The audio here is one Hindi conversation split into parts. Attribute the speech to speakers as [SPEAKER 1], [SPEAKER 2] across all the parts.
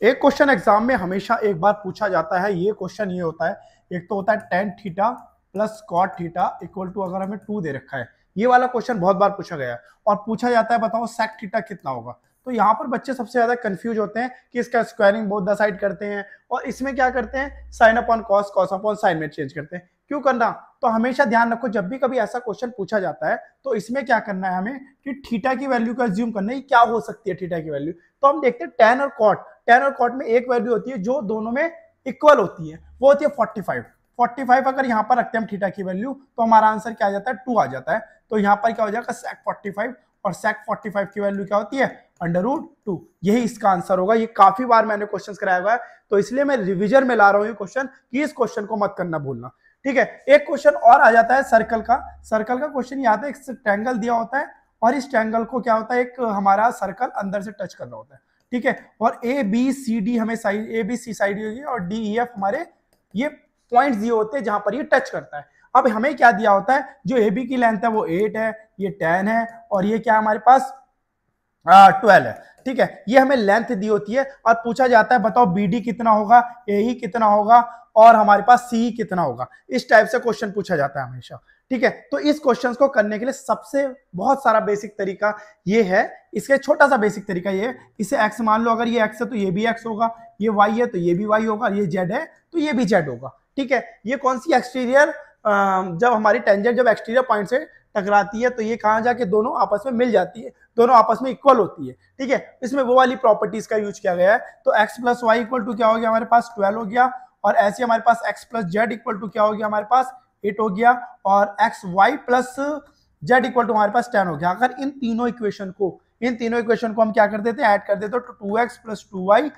[SPEAKER 1] एक क्वेश्चन एग्जाम में हमेशा एक बार पूछा जाता है, ये क्वेश्चन ये होता है, एक तो होता है tan theta plus cot theta equal to, अगर हमें 2 दे रखा है, ये वाला क्वेश्चन बहुत बार पूछा गया है। और पूछा जाता है बताओ सेक थीटा कितना होगा। तो यहाँ पर बच्चे सबसे ज्यादा कंफ्यूज होते हैं कि इसका स्क्वायरिंग बोथ द साइड करते हैं और इसमें क्या करते हैं, sine upon cos, cos upon sine में चेंज करते हैं। क्यों करना? तो हमेशा ध्यान रखो जब भी कभी ऐसा क्वेश्चन पूछा जाता है तो इसमें क्या करना है हमें कि थीटा की वैल्यू का एज्यूम करना है, क्या हो सकती है थीटा की वैल्यू। तो हम देखते हैं टेन और कॉट, टेन और कॉट में एक वैल्यू होती है जो दोनों में इक्वल होती है, वो होती है 45। 45 अगर यहाँ पर रखते हैं हम थीटा की वैल्यू तो हमारा आंसर क्या आ जाता है, 2 आ जाता है। तो यहाँ पर क्या हो जाएगा, सेक 45, और सेक 45 की वैल्यू क्या होती है, √2। यही इसका आंसर होगा। ये काफी बार मैंने क्वेश्चन कराया हुआ है तो इसलिए मैं रिविजन में ला रहा हूँ ये क्वेश्चन कि इस क्वेश्चन को मत करना भूलना। ठीक है, एक क्वेश्चन और आ जाता है सर्कल का। सर्कल का क्वेश्चन ये आता है, एक ट्रायंगल दिया होता है और इस ट्रायंगल को क्या होता है, एक हमारा सर्कल अंदर से टच करना होता है। ठीक है, और ए बी सी डी हमें side, A B C side होगी और डी ई एफ हमारे ये पॉइंट्स दिए होते हैं जहां पर ये टच करता है। अब हमें क्या दिया होता है, जो ए बी की लेंथ है वो 8 है, ये 10 है और ये क्या हमारे पास 12 है। ठीक है, ये हमें लेंथ दी होती है और पूछा जाता है बताओ बी डी कितना होगा, ए ही कितना होगा और हमारे पास सी कितना होगा। इस टाइप से क्वेश्चन पूछा जाता है हमेशा। ठीक है, तो इस क्वेश्चन को करने के लिए सबसे बहुत सारा बेसिक तरीका ये है, इसके छोटा सा बेसिक तरीका ये है, इसे एक्स मान लो, अगर ये एक्स है तो ये भी एक्स होगा, ये वाई है तो ये भी वाई होगा, ये जेड है तो ये भी जेड होगा। ठीक है, ये कौन सी एक्सटीरियर, जब हमारी टेंजेंट जब एक्सटीरियर पॉइंट से टकराती है तो ये कहां जाके दोनों आपस में मिल जाती है, दोनों आपस में इक्वल होती है। ठीक है, इसमें वो वाली प्रॉपर्टीज का यूज किया गया है। तो x plus y equal to क्या हो गया हमारे पास, 12 हो गया, और ऐसे हमारे पास x plus z equal to क्या हो गया हमारे पास, 8 हो गया, और x y plus z equal to हमारे पास 10 हो गया। अगर इन तीनों इक्वेशन को हम क्या कर देते हैं, ऐड कर देते तो 2x plus 2y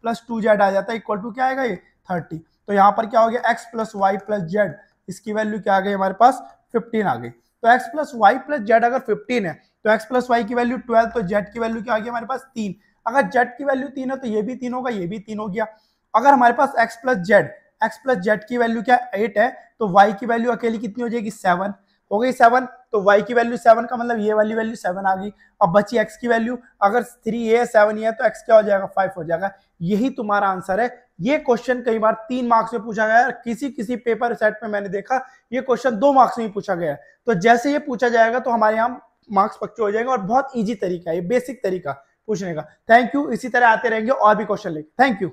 [SPEAKER 1] plus 2z आ जाता है, इक्वल टू क्या आएगा ये 30। तो यहाँ पर क्या हो गया, x plus y plus z, इसकी वैल्यू क्या आ गई हमारे पास 15 आ गई। तो x plus y plus z अगर 15 है तो x प्लस वाई की वैल्यू 12, तो z की वैल्यू क्या आ गई हमारे पास 3। अगर z की वैल्यू 3 है तो ये भी 3 होगा, ये भी 3 हो गया। अगर हमारे पास x प्लस जेड की वैल्यू क्या 8 है तो y की वैल्यू अकेली कितनी हो जाएगी, 7 हो गई। 7 तो y की वैल्यू 7 का मतलब ये वाली वैल्यू 7 आ गई। अब बची x की वैल्यू, अगर 3 है 7 है तो x क्या हो जाएगा, 5 हो जाएगा। यही तुम्हारा आंसर है। ये क्वेश्चन कई बार 3 मार्क्स में पूछा गया है, किसी पेपर सेट में मैंने देखा ये क्वेश्चन 2 मार्क्स में ही पूछा गया है। तो जैसे ये पूछा जाएगा तो हमारे यहाँ मार्क्स पक्के हो जाएंगे और बहुत इजी तरीका है, ये बेसिक तरीका पूछने का। थैंक यू, इसी तरह आते रहेंगे और भी क्वेश्चन लेके। Thank you.